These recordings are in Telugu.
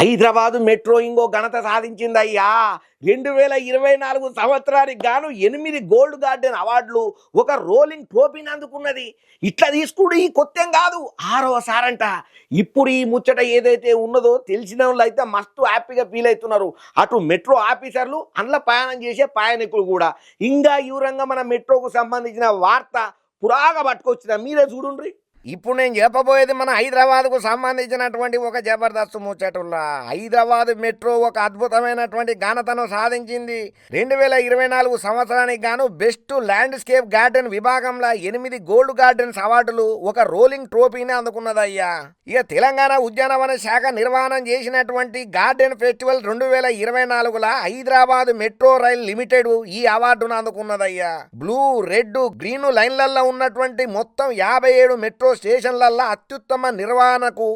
హైదరాబాదు మెట్రో ఇంకో ఘనత సాధించిందయ్యా. 2024 సంవత్సరానికి గాను 8 గోల్డ్ గార్డెన్ అవార్డులు, ఒక రోలింగ్ ట్రోఫీని అందుకున్నది. ఇట్లా తీసుకుడు ఈ కొత్తేం కాదు, 6వసారంట. ఇప్పుడు ఈ ముచ్చట ఏదైతే ఉన్నదో తెలిసిన వాళ్ళు అయితే మస్తు హ్యాపీగా ఫీల్ అవుతున్నారు. అటు మెట్రో ఆఫీసర్లు, అందులో ప్రయాణం చేసే ప్రయాణికులు కూడా. ఇంకా ఈ విధంగా మన మెట్రోకు సంబంధించిన వార్త పురాగా పట్టుకొచ్చిన మీరే చూడుండ్రి. ఇప్పుడు నేను చెప్పబోయేది మన హైదరాబాద్కు సంబంధించినటువంటి ఒక జబర్దస్త్ ముచ్చటుల్లా. హైదరాబాద్ మెట్రో ఒక అద్భుతమైనటువంటి ఘనతను సాధించింది. 2024 సంవత్సరానికి గాను బెస్ట్ ల్యాండ్స్కేప్ గార్డెన్ విభాగంలో 8 గోల్డ్ గార్డెన్స్ అవార్డులు, ఒక రోలింగ్ ట్రోఫీని అందుకున్నదయ్యా. ఇక తెలంగాణ ఉద్యానవన శాఖ నిర్వహణ చేసినటువంటి గార్డెన్ ఫెస్టివల్ 2024లో హైదరాబాద్ మెట్రో రైల్ లిమిటెడ్ ఈ అవార్డును అందుకున్నదయ్యా. బ్లూ, రెడ్, గ్రీన్ లైన్లలో ఉన్నటువంటి మొత్తం 57 మెట్రో స్టేషన్లల్లో అత్యుత్తమ నిర్వహణకు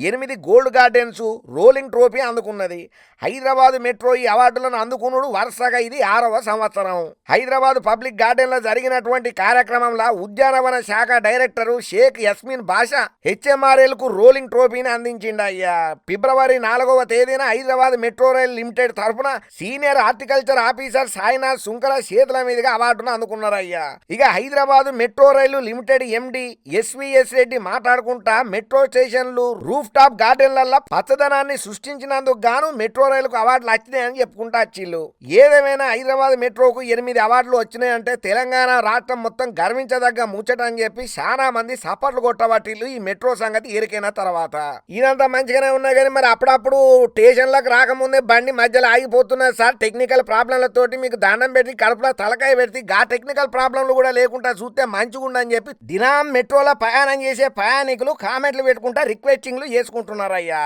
8 గోల్డ్ గార్డెన్స్ రోలింగ్ ట్రోఫీ అందుకున్నది. హైదరాబాద్ మెట్రో ఈ అవార్డులను అందుకున్నాడు వరుసగా ఇది 6వ సంవత్సరం. హైదరాబాద్ పబ్లిక్ గార్డెన్ లో జరిగినటువంటి కార్యక్రమంలో ఉద్యానవన శాఖ డైరెక్టర్ షేక్ యస్మిన్ బాషా హెచ్ఎంఆర్ఎల్ కు రోలింగ్ ట్రోఫీని అందించిండయ్యా. ఫిబ్రవరి 4వ తేదీన హైదరాబాద్ మెట్రో రైల్ లిమిటెడ్ తరఫున senior horticulture officer Sainath Sunkara చేతుల మీదుగా అవార్డును అందుకున్నారయ్యా. ఇక హైదరాబాద్ మెట్రో రైలు లిమిటెడ్ ఎండి ఎస్విఎస్ రెడ్డి మాట్లాడుకుంటా మెట్రో స్టేషన్లు, రూఫ్ టాప్ గార్డెన్లలో పచ్చదనాన్ని సృష్టించినందుకు గాను మెట్రో రైలుకు అవార్డులు వచ్చినాయని చెప్పుకుంటా వచ్చిళ్ళు. ఏదేమైనా హైదరాబాద్ మెట్రోకు 8 అవార్డులు వచ్చినాయంటే తెలంగాణ రాష్ట్రం మొత్తం గర్వించదగ్గ ముచ్చట అని చెప్పి చాలా మంది సపర్లు కొట్టబట్టిళ్ళు ఈ మెట్రో సంగతి ఎరికైన తర్వాత. ఇదంతా మంచిగానే ఉన్నాయి కానీ మరి అప్పుడప్పుడు స్టేషన్లకు రాకముందే బండి మధ్యలో ఆగిపోతున్నది సార్, టెక్నికల్ ప్రాబ్లంలతోటి. మీకు దండం పెట్టి కడుపులో తలకాయ పెడితే గా టెక్నికల్ ప్రాబ్లంలు కూడా లేకుండా చూస్తే మంచిగా ఉండని చెప్పి దినం మెట్రోలో ప్రయాణం చేసే ప్రయాణికులు కామెంట్లు పెట్టుకుంటా రిక్వెస్టింగ్లు చేసుకుంటున్నారయ్యా.